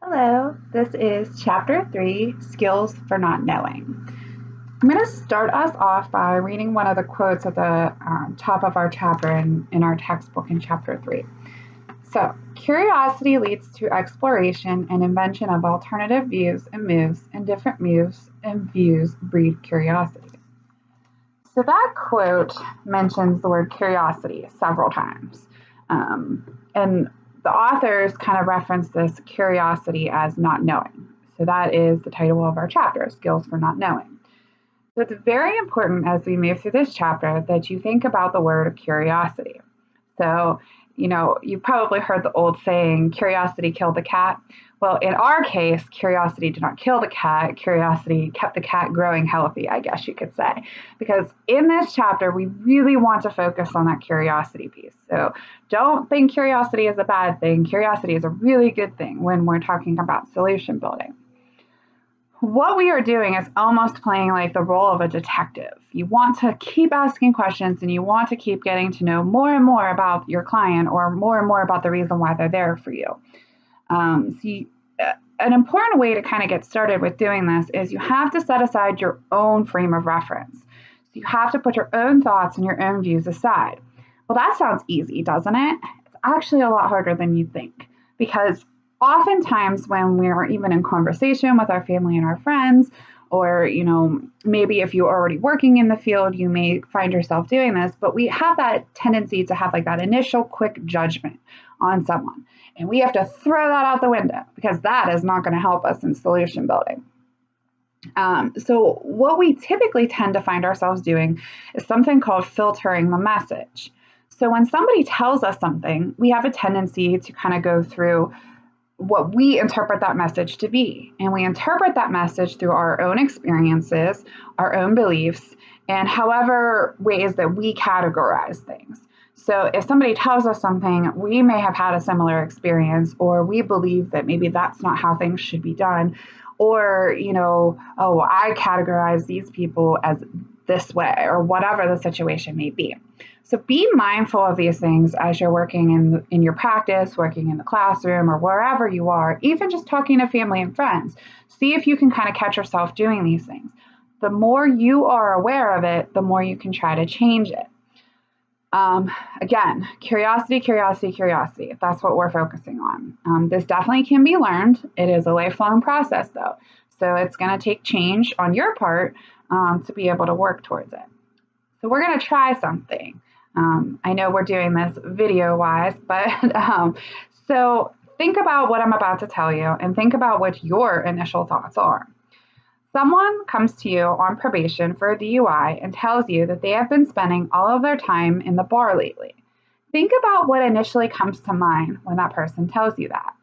Hello, this is Chapter 3, Skills for Not Knowing. I'm going to start us off by reading one of the quotes at the top of our chapter in our textbook in Chapter 3. So, curiosity leads to exploration and invention of alternative views and moves, and different moves and views breed curiosity. So that quote mentions the word curiosity several times. And the authors kind of reference this curiosity as not knowing. So that is the title of our chapter, Skills for Not Knowing. So it's very important as we move through this chapter that you think about the word curiosity. So, you've probably heard the old saying, curiosity killed the cat. Well, in our case, curiosity did not kill the cat. Curiosity kept the cat growing healthy, I guess you could say. Because in this chapter, we really want to focus on that curiosity piece. So don't think curiosity is a bad thing. Curiosity is a really good thing when we're talking about solution building. What we are doing is almost playing like the role of a detective. You want to keep asking questions and you want to keep getting to know more and more about your client or more about the reason why they're there for you. An important way to kind of get started with doing this is you have to set aside your own frame of reference. So you have to put your own thoughts and your own views aside. Well, that sounds easy, doesn't it? It's actually a lot harder than you think, because oftentimes when we're even in conversation with our family and our friends, or, maybe if you're already working in the field, you may find yourself doing this, but we have that tendency to have like that initial quick judgment on someone. And we have to throw that out the window because that is not going to help us in solution building. So what we typically tend to find ourselves doing is something called filtering the message. So when somebody tells us something, we have a tendency to kind of go through what we interpret that message to be. And we interpret that message through our own experiences, our own beliefs, and however ways that we categorize things. So if somebody tells us something, we may have had a similar experience, or we believe that maybe that's not how things should be done. Or, I categorize these people as this way, or whatever the situation may be. So be mindful of these things as you're working in your practice, working in the classroom, or wherever you are, even just talking to family and friends. See if you can kind of catch yourself doing these things. The more you are aware of it, the more you can try to change it. Again, curiosity. That's what we're focusing on. This definitely can be learned. It is a lifelong process, though. So it's going to take change on your part to be able to work towards it. So we're going to try something. I know we're doing this video-wise, but so think about what I'm about to tell you and think about what your initial thoughts are. Someone comes to you on probation for a DUI and tells you that they have been spending all of their time in the bar lately. Think about what initially comes to mind when that person tells you that.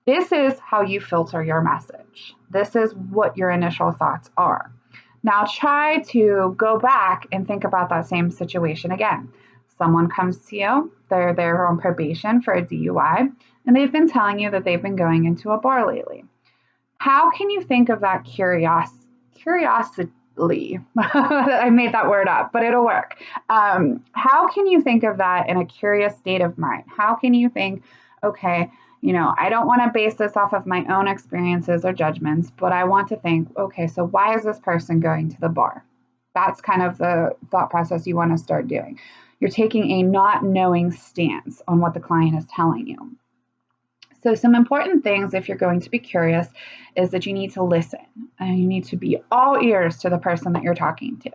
This is how you filter your message. This is what your initial thoughts are. Now try to go back and think about that same situation again. Someone comes to you, they're there on probation for a DUI, and they've been telling you that they've been going into a bar lately. How can you think of that curiosity? I made that word up, but it'll work. How can you think of that in a curious state of mind? How can you think, okay, I don't want to base this off of my own experiences or judgments, but I want to think, okay, so why is this person going to the bar? That's kind of the thought process you want to start doing. You're taking a not knowing stance on what the client is telling you. So some important things if you're going to be curious is that you need to listen and you need to be all ears to the person that you're talking to.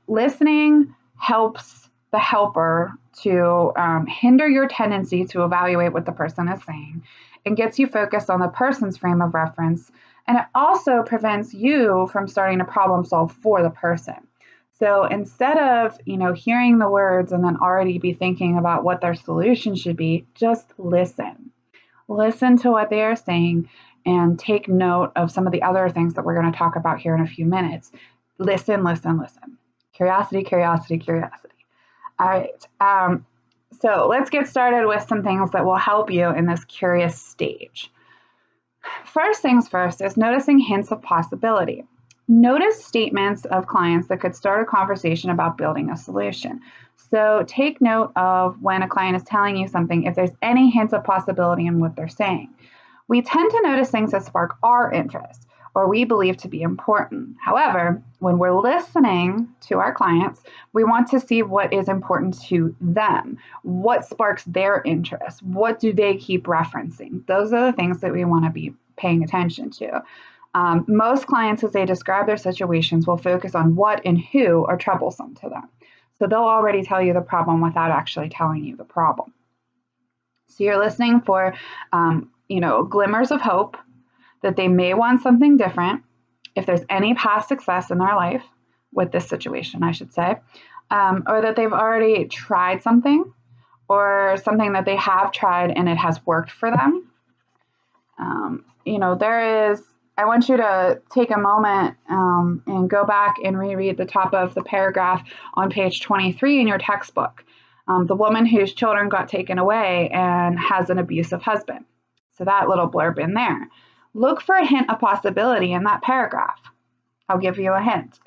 Listening helps the helper to hinder your tendency to evaluate what the person is saying and gets you focused on the person's frame of reference. And it also prevents you from starting to problem solve for the person. So instead of, hearing the words and then already be thinking about what their solution should be, just listen. Listen to what they are saying and take note of some of the other things that we're going to talk about here in a few minutes. Listen. Curiosity. All right. So let's get started with some things that will help you in this curious stage. First things first is noticing hints of possibility. Notice statements of clients that could start a conversation about building a solution. So take note of when a client is telling you something, if there's any hints of possibility in what they're saying. We tend to notice things that spark our interest or we believe to be important. However, when we're listening to our clients, we want to see what is important to them, what sparks their interest, what do they keep referencing. Those are the things that we want to be paying attention to. Most clients, as they describe their situations, will focus on what and who are troublesome to them. So they'll already tell you the problem without actually telling you the problem. So you're listening for, glimmers of hope that they may want something different. If there's any past success in their life with this situation, I should say, or that they've already tried something or something that they have tried and it has worked for them. I want you to take a moment and go back and reread the top of the paragraph on page 23 in your textbook. The woman whose children got taken away and has an abusive husband. So that little blurb in there. Look for a hint of possibility in that paragraph. I'll give you a hint.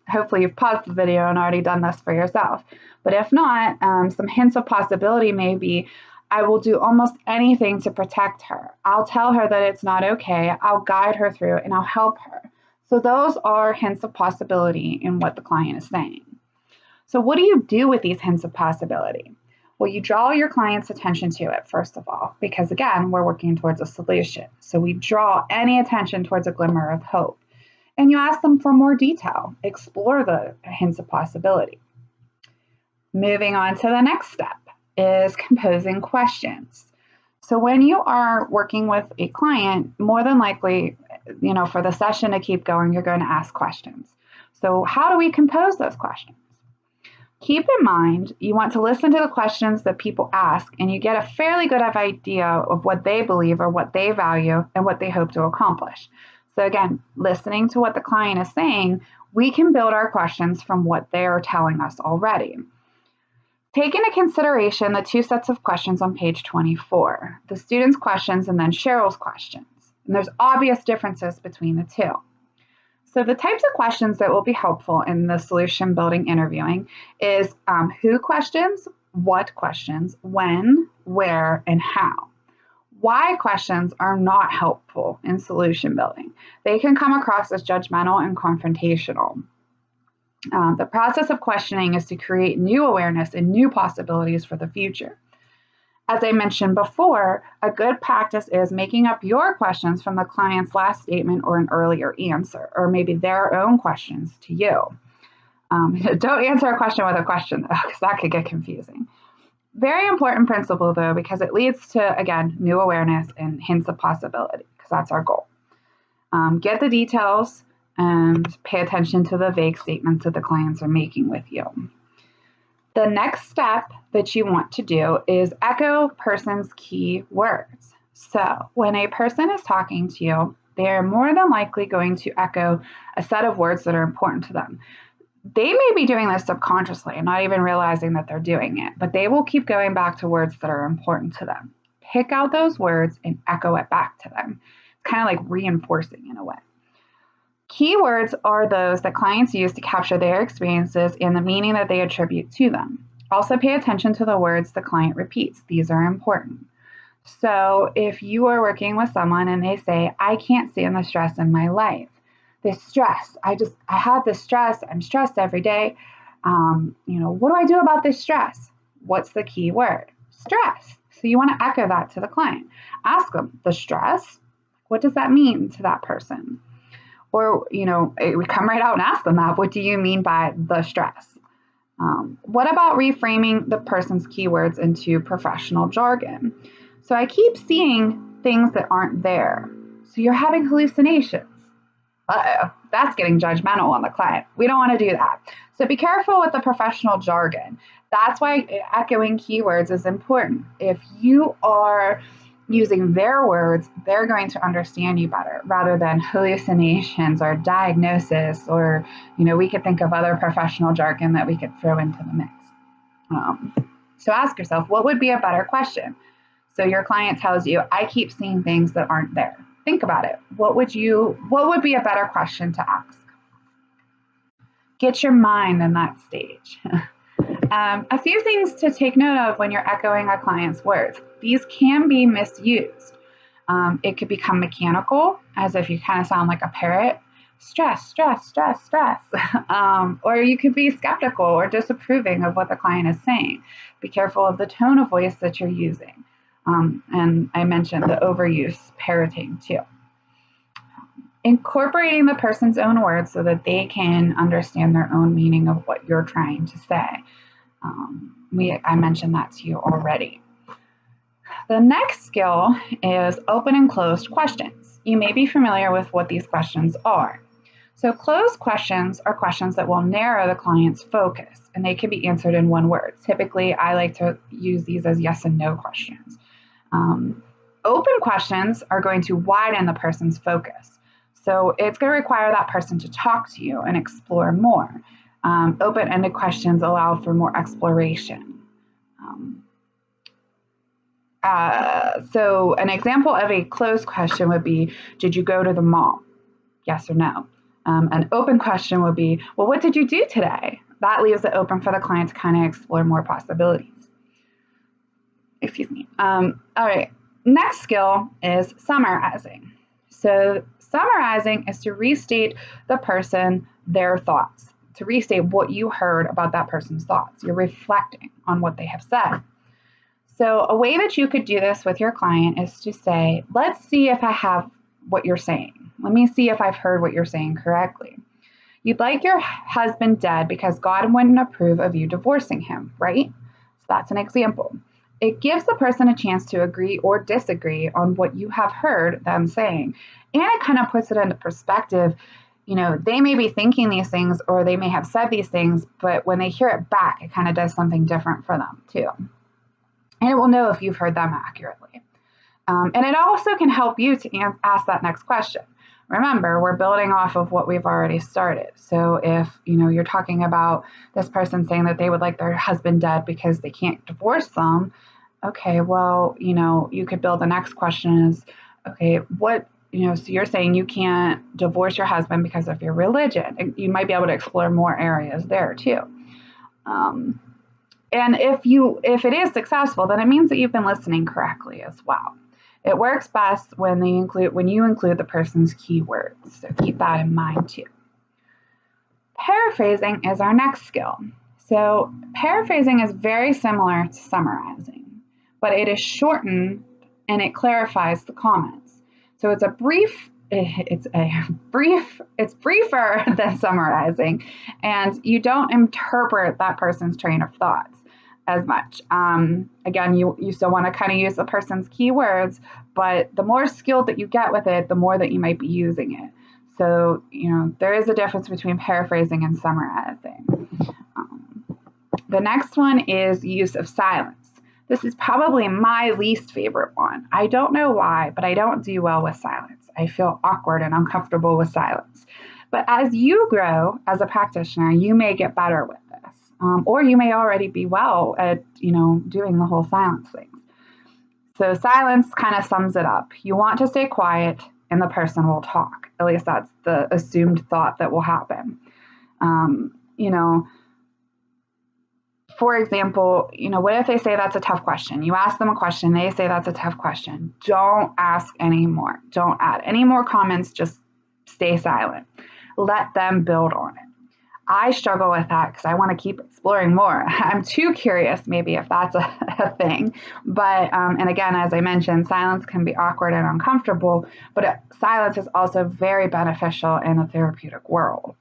Hopefully you've paused the video and already done this for yourself. But if not, some hints of possibility may be, I will do almost anything to protect her. I'll tell her that it's not okay. I'll guide her through and I'll help her. So those are hints of possibility in what the client is saying. So what do you do with these hints of possibility? Well, you draw your client's attention to it, first of all, because again, we're working towards a solution. So we draw any attention towards a glimmer of hope. And you ask them for more detail, explore the hints of possibility. Moving on to the next step is composing questions. So when you are working with a client, more than likely, for the session to keep going, you're going to ask questions. So how do we compose those questions? Keep in mind, you want to listen to the questions that people ask, and you get a fairly good idea of what they believe or what they value and what they hope to accomplish. So again, listening to what the client is saying, we can build our questions from what they are telling us already. Take into consideration the two sets of questions on page 24, the student's questions and then Cheryl's questions. And there's obvious differences between the two. So the types of questions that will be helpful in the solution building interviewing is who questions, what questions, when, where, and how. Why questions are not helpful in solution building. They can come across as judgmental and confrontational. The process of questioning is to create new awareness and new possibilities for the future. As I mentioned before, a good practice is making up your questions from the client's last statement or an earlier answer, or maybe their own questions to you. Don't answer a question with a question, though, because that could get confusing. Very important principle, though, because it leads to, again, new awareness and hints of possibility, because that's our goal. Get the details and pay attention to the vague statements that the clients are making with you. The next step that you want to do is echo person's key words. So when a person is talking to you, they're more than likely going to echo a set of words that are important to them. They may be doing this subconsciously and not even realizing that they're doing it, but they will keep going back to words that are important to them. Pick out those words and echo it back to them. It's kind of like reinforcing in a way. Keywords are those that clients use to capture their experiences and the meaning that they attribute to them. Also pay attention to the words the client repeats. These are important. So if you are working with someone and they say, I can't stand the stress in my life. This stress, I have this stress, I'm stressed every day. What do I do about this stress? What's the key word? Stress. So you want to echo that to the client. Ask them, the stress, what does that mean to that person? Or, we come right out and ask them that. What do you mean by the stress? What about reframing the person's keywords into professional jargon? So I keep seeing things that aren't there. So you're having hallucinations. Uh-oh, that's getting judgmental on the client. We don't want to do that. So be careful with the professional jargon. That's why echoing keywords is important. If you are using their words, they're going to understand you better rather than hallucinations or diagnosis, or, we could think of other professional jargon that we could throw into the mix. So ask yourself, what would be a better question? So your client tells you, I keep seeing things that aren't there. Think about it. What would be a better question to ask? Get your mind in that stage. A few things to take note of when you're echoing a client's words. These can be misused. It could become mechanical, as if you kind of sound like a parrot. Stress, stress, stress, stress. Or you could be skeptical or disapproving of what the client is saying. Be careful of the tone of voice that you're using. And I mentioned the overuse, parroting too. Incorporating the person's own words so that they can understand their own meaning of what you're trying to say. I mentioned that to you already. The next skill is open and closed questions. You may be familiar with what these questions are. So closed questions are questions that will narrow the client's focus, and they can be answered in one word. Typically, I like to use these as yes and no questions. Open questions are going to widen the person's focus. So it's going to require that person to talk to you and explore more. Open-ended questions allow for more exploration. So an example of a closed question would be, did you go to the mall? Yes or no. An open question would be, well, what did you do today? That leaves it open for the client to kind of explore more possibilities. Excuse me. All right. Next skill is summarizing. So summarizing is to restate the person, their thoughts, to restate what you heard about that person's thoughts. You're reflecting on what they have said. So a way that you could do this with your client is to say, let's see if I have what you're saying. Let me see if I've heard what you're saying correctly. You'd like your husband dead because God wouldn't approve of you divorcing him, right? So that's an example. It gives the person a chance to agree or disagree on what you have heard them saying. And it kind of puts it into perspective. You know, they may be thinking these things or they may have said these things, but when they hear it back, it kind of does something different for them too. And it will know if you've heard them accurately. And it also can help you to ask that next question. Remember, we're building off of what we've already started. So if, you're talking about this person saying that they would like their husband dead because they can't divorce them, okay, well, you could build the next question is, okay, what, so you're saying you can't divorce your husband because of your religion. You might be able to explore more areas there too. And if it is successful, then it means that you've been listening correctly as well. It works best when you include the person's keywords. So keep that in mind too. Paraphrasing is our next skill. So paraphrasing is very similar to summarizing, but it is shortened and it clarifies the comments. So it's briefer than summarizing, and you don't interpret that person's train of thoughts as much. Again, you still want to kind of use the person's keywords, but the more skilled that you get with it, the more that you might be using it. So, there is a difference between paraphrasing and summarizing. The next one is use of silence. This is probably my least favorite one. I don't know why, but I don't do well with silence. I feel awkward and uncomfortable with silence. But as you grow as a practitioner, you may get better with this. Or you may already be well at, doing the whole silence thing. So silence kind of sums it up. You want to stay quiet and the person will talk. At least that's the assumed thought that will happen. For example, what if they say that's a tough question? You ask them a question, they say that's a tough question. Don't ask any more. Don't add any more comments. Just stay silent. Let them build on it. I struggle with that because I want to keep exploring more. I'm too curious, maybe, if that's a thing. But, and again, as I mentioned, silence can be awkward and uncomfortable, but silence is also very beneficial in the therapeutic world.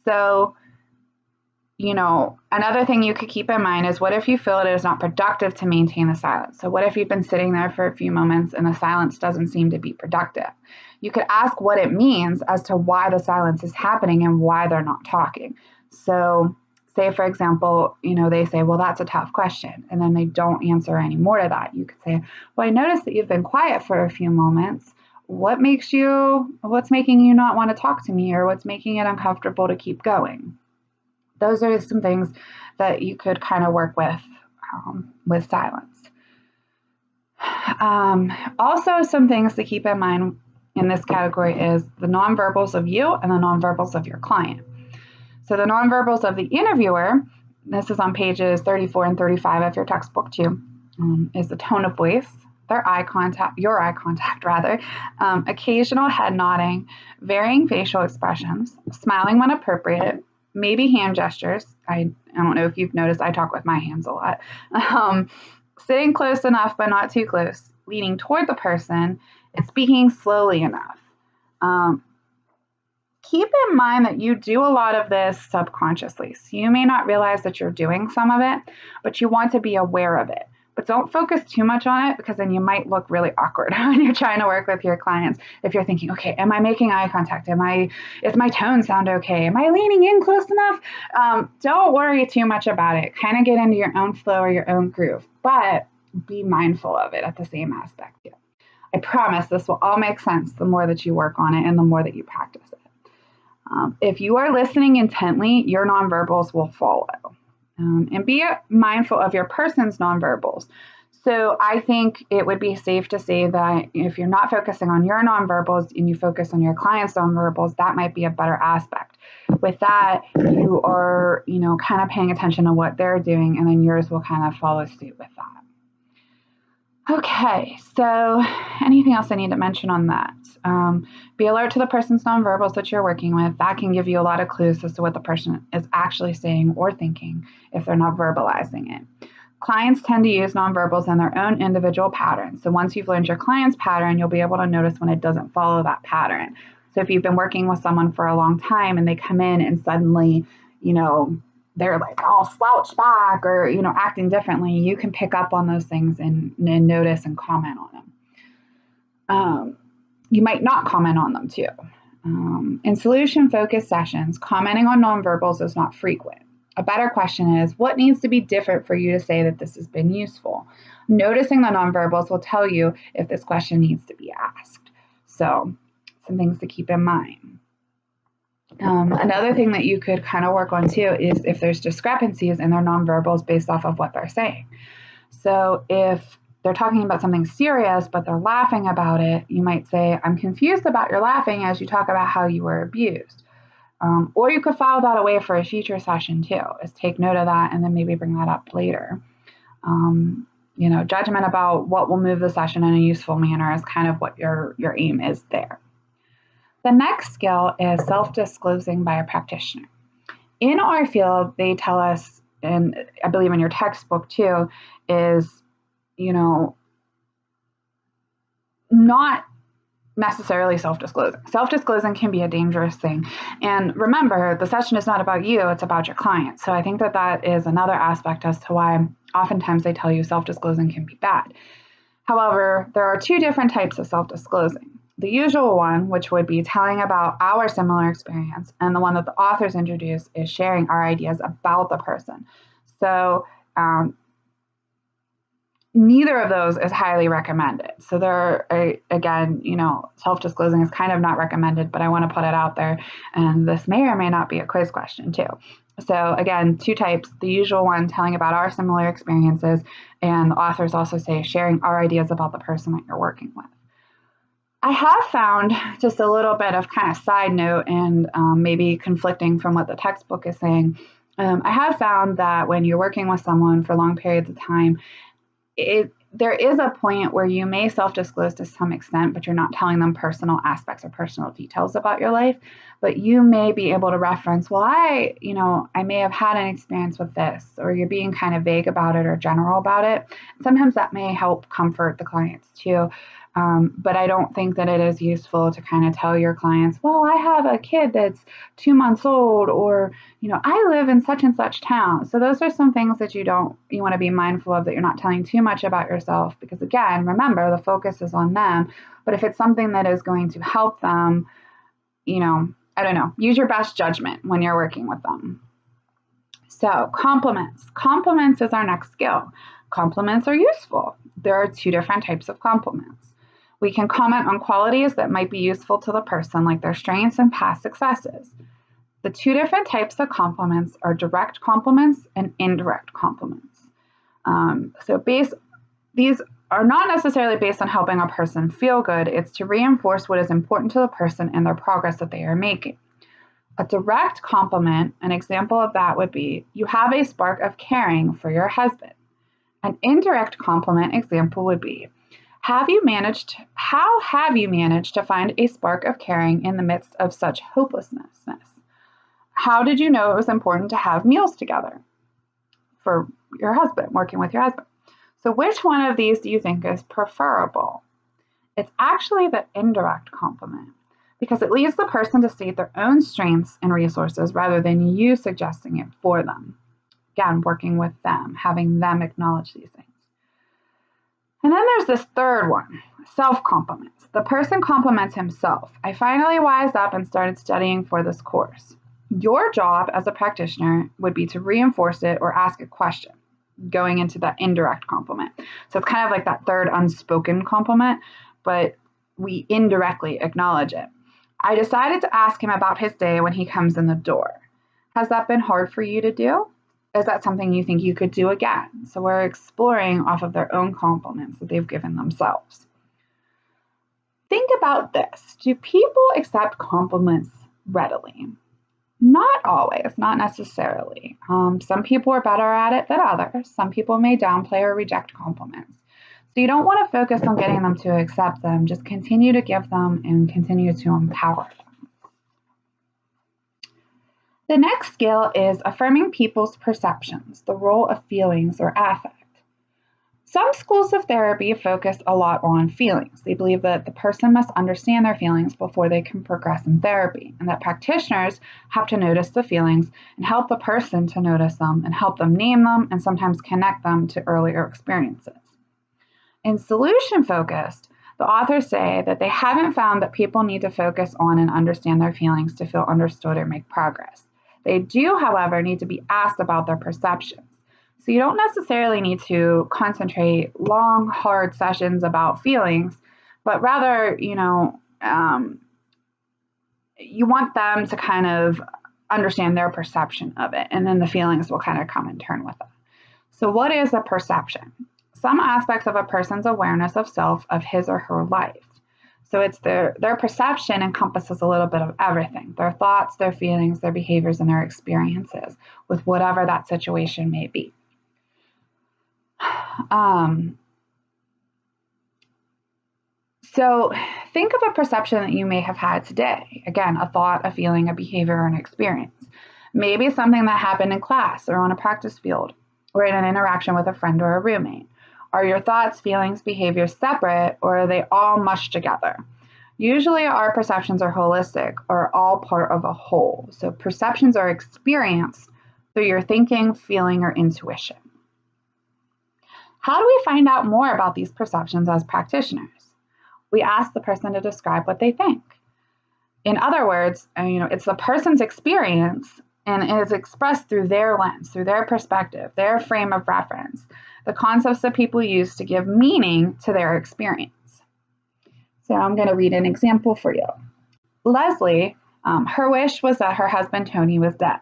So, another thing you could keep in mind is, what if you feel it is not productive to maintain the silence? So what if you've been sitting there for a few moments and the silence doesn't seem to be productive? You could ask what it means as to why the silence is happening and why they're not talking. So say, for example, they say, well, that's a tough question. And then they don't answer any more to that. You could say, well, I noticed that you've been quiet for a few moments. What's making you not want to talk to me, or what's making it uncomfortable to keep going? Those are some things that you could kind of work with silence. Also, some things to keep in mind in this category is the nonverbals of you and the nonverbals of your client. So the nonverbals of the interviewer, this is on pages 34 and 35 of your textbook too, is the tone of voice, their eye contact, your eye contact rather, occasional head nodding, varying facial expressions, smiling when appropriate, maybe hand gestures. I don't know if you've noticed, I talk with my hands a lot. Sitting close enough but not too close, leaning toward the person, and speaking slowly enough. Keep in mind that you do a lot of this subconsciously. So you may not realize that you're doing some of it, but you want to be aware of it. But don't focus too much on it, because then you might look really awkward when you're trying to work with your clients. If you're thinking, okay, am I making eye contact? Is my tone sound okay? Am I leaning in close enough? Don't worry too much about it. Kind of get into your own flow or your own groove, but be mindful of it at the same aspect too. I promise this will all make sense the more that you work on it and the more that you practice it. If you are listening intently, your nonverbals will follow. And be mindful of your person's nonverbals. So I think it would be safe to say that if you're not focusing on your nonverbals and you focus on your client's nonverbals, that might be a better aspect. With that, you are, kind of paying attention to what they're doing, and then yours will kind of follow suit with that. Okay, so anything else I need to mention on that? Be alert to the person's nonverbals that you're working with. That can give you a lot of clues as to what the person is actually saying or thinking if they're not verbalizing it. Clients tend to use nonverbals in their own individual patterns. So once you've learned your client's pattern, you'll be able to notice when it doesn't follow that pattern. So if you've been working with someone for a long time and they come in and suddenly, they're like all slouched back or, acting differently, you can pick up on those things and notice and comment on them. You might not comment on them too. In solution-focused sessions, commenting on nonverbals is not frequent. A better question is, what needs to be different for you to say that this has been useful? Noticing the nonverbals will tell you if this question needs to be asked. So, some things to keep in mind. Another thing that you could kind of work on too is if there's discrepancies in their nonverbals based off of what they're saying. So if they're talking about something serious, but they're laughing about it, you might say, I'm confused about your laughing as you talk about how you were abused. Or you could file that away for a future session too, is take note of that and then maybe bring that up later. Judgment about what will move the session in a useful manner is kind of what your aim is there. The next skill is self-disclosing by a practitioner. In our field, they tell us, and I believe in your textbook too, is, not necessarily self-disclosing. Self-disclosing can be a dangerous thing. And remember, the session is not about you, it's about your client. So I think that is another aspect as to why oftentimes they tell you self-disclosing can be bad. However, there are two different types of self-disclosing. The usual one, which would be telling about our similar experience, and the one that the authors introduce is sharing our ideas about the person. So neither of those is highly recommended. So again, self-disclosing is kind of not recommended, but I want to put it out there. And this may or may not be a quiz question too. So again, two types, the usual one, telling about our similar experiences, and the authors also say sharing our ideas about the person that you're working with. I have found, just a little bit of kind of side note and maybe conflicting from what the textbook is saying, I have found that when you're working with someone for long periods of time, there is a point where you may self-disclose to some extent, but you're not telling them personal aspects or personal details about your life. But you may be able to reference, well, I may have had an experience with this, or you're being kind of vague about it or general about it. Sometimes that may help comfort the clients too. But I don't think that it is useful to kind of tell your clients, well, I have a kid that's 2 months old, or, I live in such and such town. So those are some things that you want to be mindful of, that you're not telling too much about yourself, because again, remember, the focus is on them. But if it's something that is going to help them, use your best judgment when you're working with them. So compliments. Compliments is our next skill. Compliments are useful. There are two different types of compliments. We can comment on qualities that might be useful to the person, like their strengths and past successes. The two different types of compliments are direct compliments and indirect compliments. These are not necessarily based on helping a person feel good. It's to reinforce what is important to the person and their progress that they are making. A direct compliment, an example of that would be, you have a spark of caring for your husband. An indirect compliment example would be, how have you managed to find a spark of caring in the midst of such hopelessness? How did you know it was important to have meals together for your husband, working with your husband? So which one of these do you think is preferable? It's actually the indirect compliment, because it leads the person to state their own strengths and resources rather than you suggesting it for them. Again, working with them, having them acknowledge these things. And then there's this third one, self-compliments. The person compliments himself. I finally wised up and started studying for this course. Your job as a practitioner would be to reinforce it or ask a question, going into that indirect compliment. So it's kind of like that third unspoken compliment, but we indirectly acknowledge it. I decided to ask him about his day when he comes in the door. Has that been hard for you to do? Is that something you think you could do again? So we're exploring off of their own compliments that they've given themselves. Think about this. Do people accept compliments readily? Not always, not necessarily. Some people are better at it than others. Some people may downplay or reject compliments. So you don't want to focus on getting them to accept them. Just continue to give them and continue to empower them. The next skill is affirming people's perceptions, the role of feelings or affect. Some schools of therapy focus a lot on feelings. They believe that the person must understand their feelings before they can progress in therapy, and that practitioners have to notice the feelings and help the person to notice them and help them name them and sometimes connect them to earlier experiences. In solution-focused, the authors say that they haven't found that people need to focus on and understand their feelings to feel understood or make progress. They do, however, need to be asked about their perceptions. So you don't necessarily need to concentrate long, hard sessions about feelings, but rather, you want them to kind of understand their perception of it, and then the feelings will kind of come in turn with it. So what is a perception? Some aspects of a person's awareness of self, of his or her life. So it's their perception encompasses a little bit of everything, their thoughts, their feelings, their behaviors, and their experiences with whatever that situation may be. So think of a perception that you may have had today. Again, a thought, a feeling, a behavior, or an experience. Maybe something that happened in class or on a practice field or in an interaction with a friend or a roommate. Are your thoughts, feelings, behaviors separate, or are they all mushed together? Usually our perceptions are holistic or all part of a whole. So perceptions are experienced through your thinking, feeling, or intuition. How do we find out more about these perceptions as practitioners? We ask the person to describe what they think. In other words, it's the person's experience, and it is expressed through their lens, through their perspective, their frame of reference, the concepts that people use to give meaning to their experience. So I'm going to read an example for you. Leslie, her wish was that her husband Tony was dead.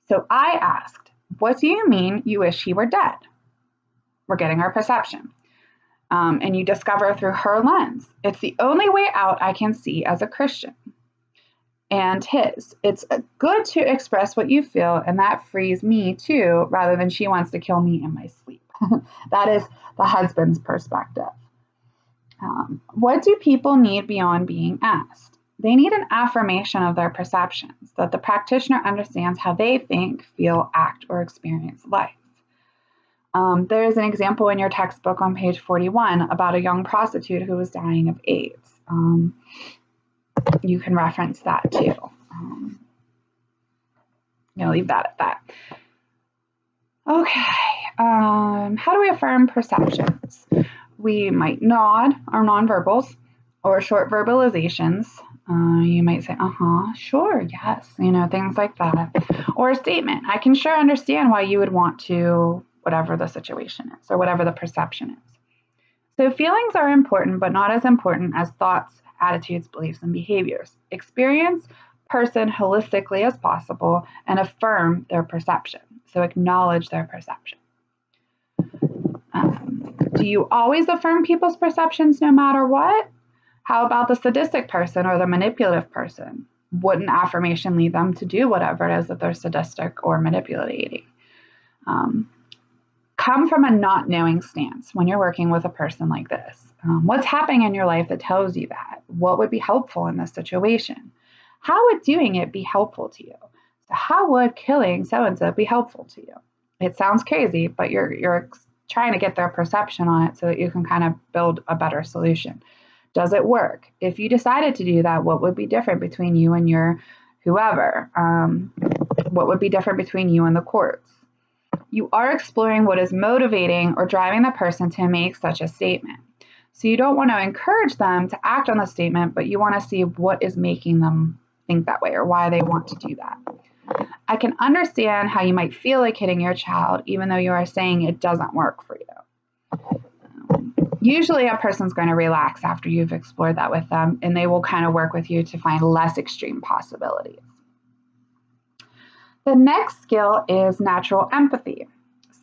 So I asked, what do you mean you wish he were dead? We're getting our perception. And you discover through her lens. It's the only way out I can see as a Christian. And his. It's good to express what you feel, and that frees me too, rather than she wants to kill me in my sleep. That is the husband's perspective. What do people need beyond being asked? They need an affirmation of their perceptions, that the practitioner understands how they think, feel, act, or experience life. There is an example in your textbook on page 41 about a young prostitute who was dying of AIDS. You can reference that too. Leave that at that. Okay. How do we affirm perceptions? We might nod, our nonverbals, or short verbalizations. You might say, sure, yes, things like that. Or a statement. I can sure understand why you would want to, whatever the situation is, or whatever the perception is. So feelings are important, but not as important as thoughts, attitudes, beliefs, and behaviors. Experience person holistically as possible and affirm their perception. So acknowledge their perception. Do you always affirm people's perceptions no matter what? How about the sadistic person or the manipulative person? Wouldn't affirmation lead them to do whatever it is that they're sadistic or manipulating? Come from a not knowing stance when you're working with a person like this. What's happening in your life that tells you that? What would be helpful in this situation? How would doing it be helpful to you? So how would killing so-and-so be helpful to you? It sounds crazy, but you're trying to get their perception on it so that you can kind of build a better solution. Does it work? If you decided to do that, what would be different between you and your whoever? What would be different between you and the courts? You are exploring what is motivating or driving the person to make such a statement. So you don't want to encourage them to act on the statement, but you want to see what is making them think that way or why they want to do that. I can understand how you might feel like hitting your child, even though you are saying it doesn't work for you. Usually a person's going to relax after you've explored that with them, and they will kind of work with you to find less extreme possibilities. The next skill is natural empathy.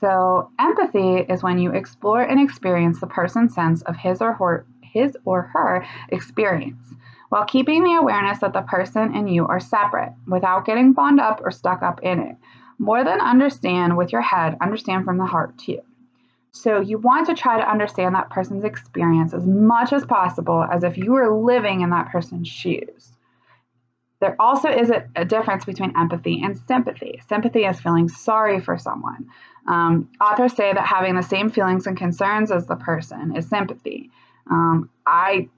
So empathy is when you explore and experience the person's sense of his or her experience, while keeping the awareness that the person and you are separate, without getting bound up or stuck up in it. More than understand with your head, understand from the heart too. So you want to try to understand that person's experience as much as possible as if you were living in that person's shoes. There also is a difference between empathy and sympathy. Sympathy is feeling sorry for someone. Authors say that having the same feelings and concerns as the person is sympathy. I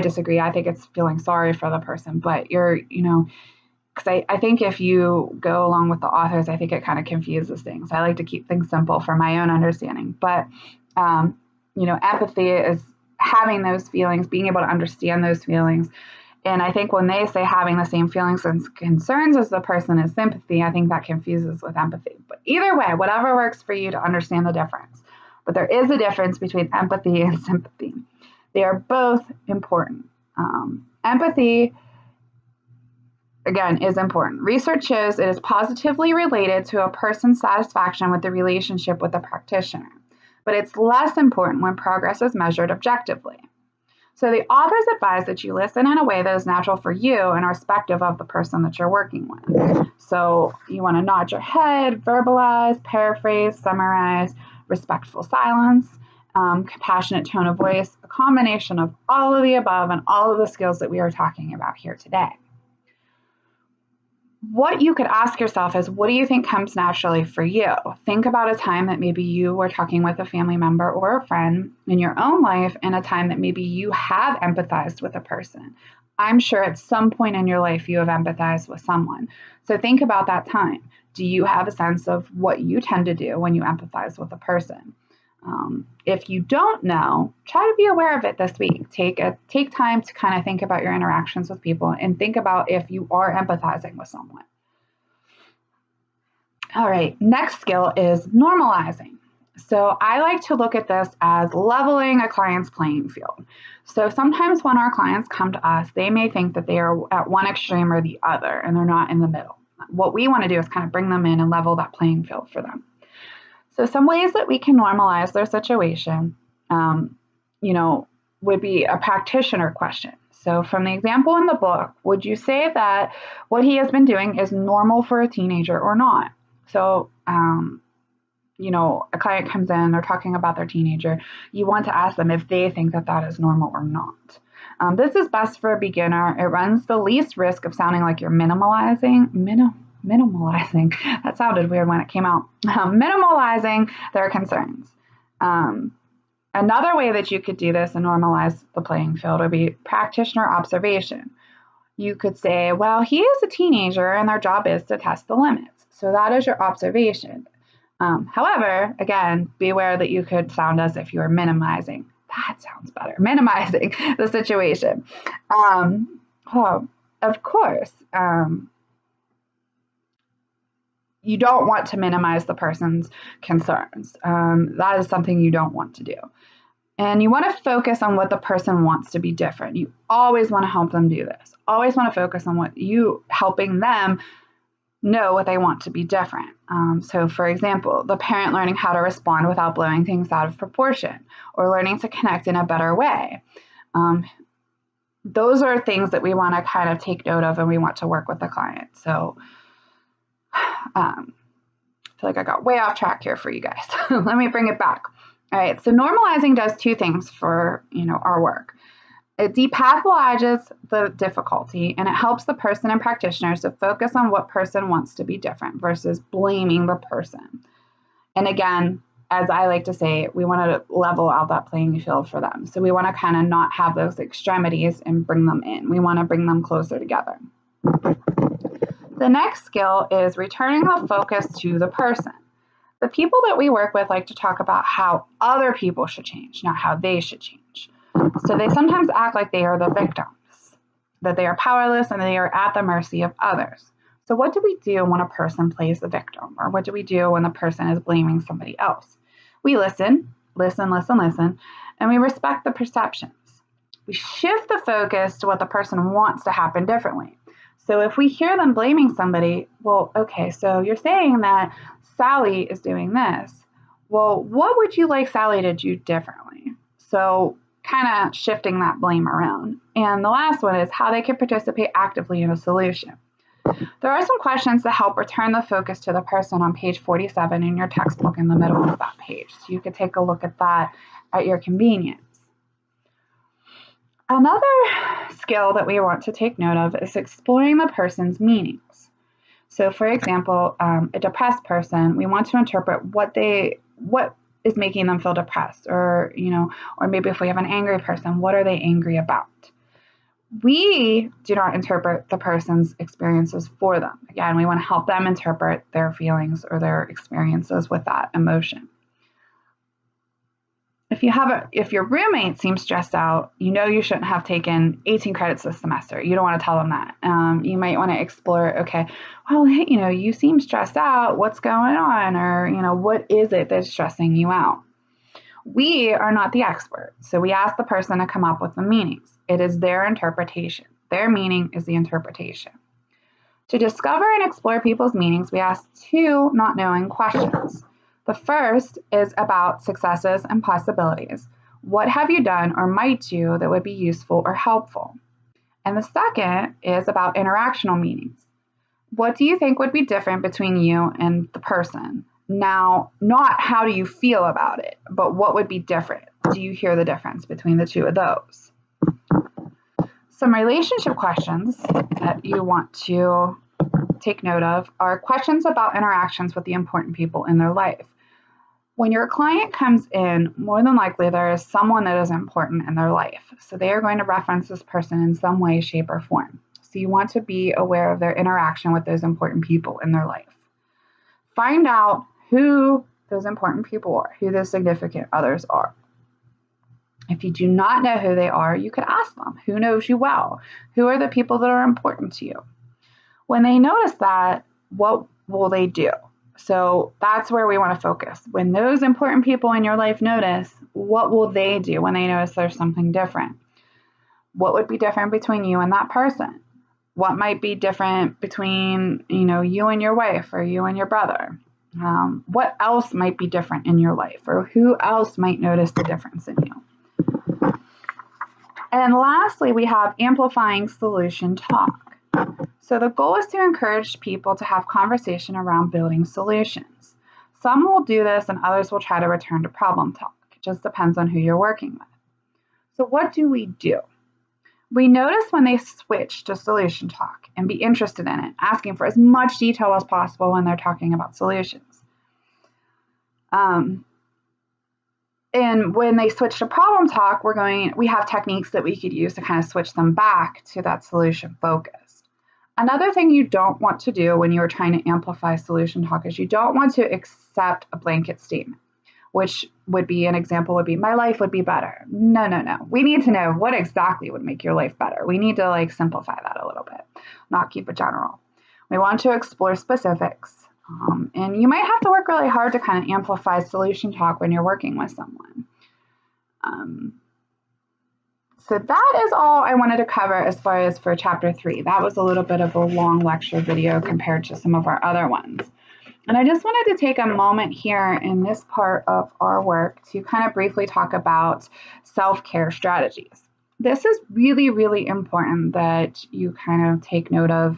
disagree. I think it's feeling sorry for the person, but because I think if you go along with the authors, I think it kind of confuses things. I like to keep things simple for my own understanding, but empathy is having those feelings, being able to understand those feelings. And I think when they say having the same feelings and concerns as the person is sympathy, I think that confuses with empathy. But either way, whatever works for you to understand the difference. But there is a difference between empathy and sympathy. They are both important. Empathy, again, is important. Research shows it is positively related to a person's satisfaction with the relationship with the practitioner. But it's less important when progress is measured objectively. So the authors advise that you listen in a way that is natural for you and irrespective of the person that you're working with. So you want to nod your head, verbalize, paraphrase, summarize, respectful silence, compassionate tone of voice, a combination of all of the above and all of the skills that we are talking about here today. What you could ask yourself is, what do you think comes naturally for you? Think about a time that maybe you were talking with a family member or a friend in your own life, and a time that maybe you have empathized with a person. I'm sure at some point in your life you have empathized with someone. So think about that time. Do you have a sense of what you tend to do when you empathize with a person? If you don't know, try to be aware of it this week. Take time to kind of think about your interactions with people and think about if you are empathizing with someone. All right, next skill is normalizing. So I like to look at this as leveling a client's playing field. So sometimes when our clients come to us, they may think that they are at one extreme or the other, and they're not in the middle. What we want to do is kind of bring them in and level that playing field for them. So some ways that we can normalize their situation, would be a practitioner question. So from the example in the book, would you say that what he has been doing is normal for a teenager or not? So, a client comes in, they're talking about their teenager. You want to ask them if they think that that is normal or not. This is best for a beginner. It runs the least risk of sounding like you're minimalizing. That sounded weird when it came out. Minimalizing their concerns. Another way that you could do this and normalize the playing field would be practitioner observation. You could say, well, he is a teenager and their job is to test the limits. So that is your observation. However, again, be aware that you could sound as if you were minimizing. That sounds better. Minimizing the situation. Of course, you don't want to minimize the person's concerns. That is something you don't want to do. And you want to focus on what the person wants to be different. You always want to help them do this. Always want to focus on what you helping them know what they want to be different. So for example, the parent learning how to respond without blowing things out of proportion, or learning to connect in a better way. Those are things that we want to kind of take note of and we want to work with the client. So I feel like I got way off track here for you guys. Let me bring it back. All right, so normalizing does two things for our work. It depathologizes the difficulty, and it helps the person and practitioners to focus on what person wants to be different versus blaming the person. And again, as I like to say, we want to level out that playing field for them. So we want to kind of not have those extremities and bring them in. We want to bring them closer together. The next skill is returning the focus to the person. The people that we work with like to talk about how other people should change, not how they should change. So they sometimes act like they are the victims, that they are powerless and they are at the mercy of others. So what do we do when a person plays the victim? Or what do we do when the person is blaming somebody else? We listen, and we respect the perceptions. We shift the focus to what the person wants to happen differently. So if we hear them blaming somebody, well, okay, so you're saying that Sally is doing this. Well, what would you like Sally to do differently? So kind of shifting that blame around. And the last one is how they can participate actively in a solution. There are some questions that help return the focus to the person on page 47 in your textbook in the middle of that page. So you could take a look at that at your convenience. Another skill that we want to take note of is exploring the person's meanings. So for example, a depressed person, we want to interpret what is making them feel depressed, or maybe if we have an angry person, what are they angry about? We do not interpret the person's experiences for them. Again, we want to help them interpret their feelings or their experiences with that emotion. If your roommate seems stressed out, you shouldn't have taken 18 credits this semester. You don't want to tell them that. You might want to explore, okay, well, hey, you seem stressed out. What's going on? Or, what is it that's stressing you out? We are not the expert, so we ask the person to come up with the meanings. It is their interpretation. Their meaning is the interpretation. To discover and explore people's meanings, we ask two not knowing questions. The first is about successes and possibilities. What have you done or might do that would be useful or helpful? And the second is about interactional meanings. What do you think would be different between you and the person? Now, not how do you feel about it, but what would be different? Do you hear the difference between the two of those? Some relationship questions that you want to take note of are questions about interactions with the important people in their life. When your client comes in, more than likely there is someone that is important in their life. So they are going to reference this person in some way, shape, or form. So you want to be aware of their interaction with those important people in their life. Find out who those important people are, who those significant others are. If you do not know who they are, you could ask them, who knows you well? Who are the people that are important to you? When they notice that, what will they do? So that's where we want to focus. When those important people in your life notice, what will they do when they notice there's something different? What would be different between you and that person? What might be different between, you and your wife, or you and your brother? What else might be different in your life, or who else might notice the difference in you? And lastly, we have amplifying solution talk. So the goal is to encourage people to have conversation around building solutions. Some will do this and others will try to return to problem talk. It just depends on who you're working with. So what do? We notice when they switch to solution talk and be interested in it, asking for as much detail as possible when they're talking about solutions. And when they switch to problem talk, we have techniques that we could use to kind of switch them back to that solution focus. Another thing you don't want to do when you're trying to amplify solution talk is you don't want to accept a blanket statement, which would be an example would be, my life would be better. No. We need to know what exactly would make your life better. We need to simplify that a little bit, not keep it general. We want to explore specifics. And you might have to work really hard to kind of amplify solution talk when you're working with someone. So that is all I wanted to cover as far as for chapter 3. That was a little bit of a long lecture video compared to some of our other ones. And I just wanted to take a moment here in this part of our work to kind of briefly talk about self-care strategies. This is really, really important that you kind of take note of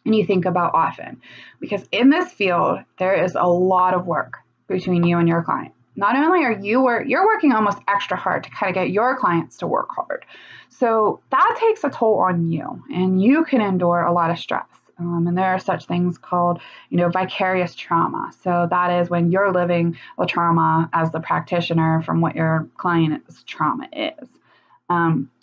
and you think about often, because in this field, there is a lot of work between you and your client. Not only are you're working almost extra hard to kind of get your clients to work hard. So that takes a toll on you, and you can endure a lot of stress. And there are such things called, vicarious trauma. So that is when you're living a trauma as the practitioner from what your client's trauma is.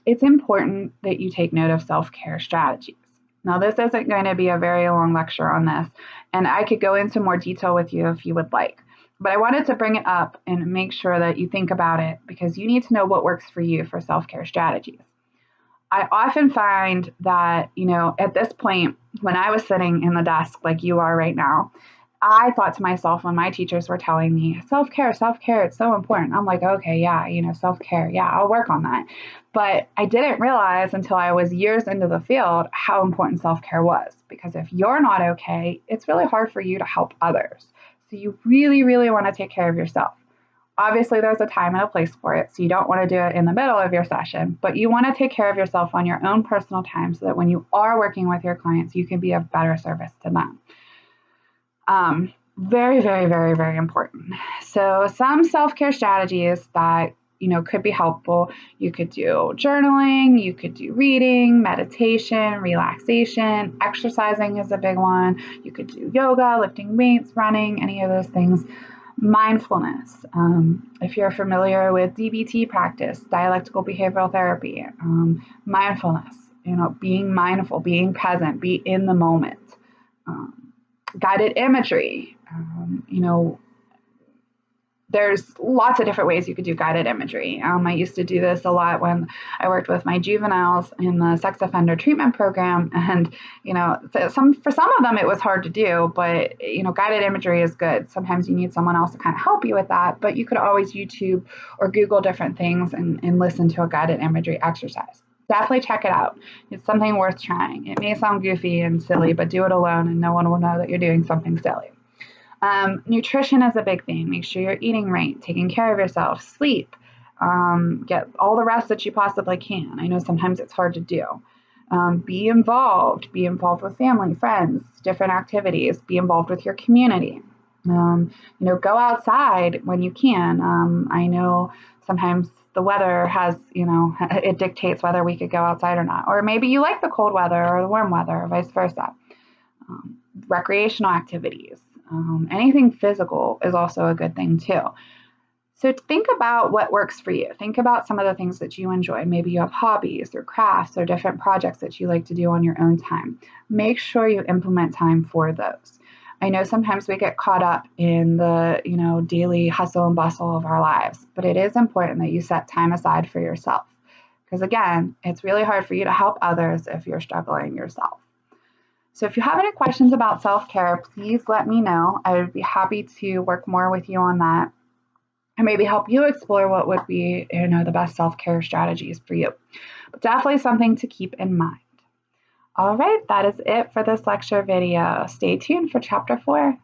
It's important that you take note of self-care strategies. Now, this isn't going to be a very long lecture on this, and I could go into more detail with you if you would like. But I wanted to bring it up and make sure that you think about it, because you need to know what works for you for self-care strategies. I often find that, at this point, when I was sitting in the desk like you are right now, I thought to myself when my teachers were telling me, self-care, it's so important. I'm like, okay, yeah, self-care, yeah, I'll work on that. But I didn't realize until I was years into the field how important self-care was, because if you're not okay, it's really hard for you to help others. So you really, really want to take care of yourself. Obviously, there's a time and a place for it, so you don't want to do it in the middle of your session, but you want to take care of yourself on your own personal time so that when you are working with your clients, you can be of better service to them. Very, very, very, very important. So some self-care strategies that, could be helpful. You could do journaling, you could do reading, meditation, relaxation, exercising is a big one. You could do yoga, lifting weights, running, any of those things. Mindfulness. If you're familiar with DBT practice, dialectical behavioral therapy, mindfulness, being mindful, being present, be in the moment. Guided imagery, there's lots of different ways you could do guided imagery. I used to do this a lot when I worked with my juveniles in the sex offender treatment program. And, for some of them, it was hard to do, but, guided imagery is good. Sometimes you need someone else to kind of help you with that, but you could always YouTube or Google different things and listen to a guided imagery exercise. Definitely check it out. It's something worth trying. It may sound goofy and silly, but do it alone and no one will know that you're doing something silly. Nutrition is a big thing. Make sure you're eating right, taking care of yourself, sleep, get all the rest that you possibly can. I know sometimes it's hard to do. Be involved with family, friends, different activities, be involved with your community. Go outside when you can. I know sometimes the weather has, it dictates whether we could go outside or not. Or maybe you like the cold weather or the warm weather or vice versa. Recreational activities. Anything physical is also a good thing too. So think about what works for you. Think about some of the things that you enjoy. Maybe you have hobbies or crafts or different projects that you like to do on your own time. Make sure you implement time for those. I know sometimes we get caught up in the, daily hustle and bustle of our lives, but it is important that you set time aside for yourself. Because again, it's really hard for you to help others if you're struggling yourself. So if you have any questions about self-care, please let me know. I would be happy to work more with you on that and maybe help you explore what would be, the best self-care strategies for you. But definitely something to keep in mind. All right, that is it for this lecture video. Stay tuned for chapter 4.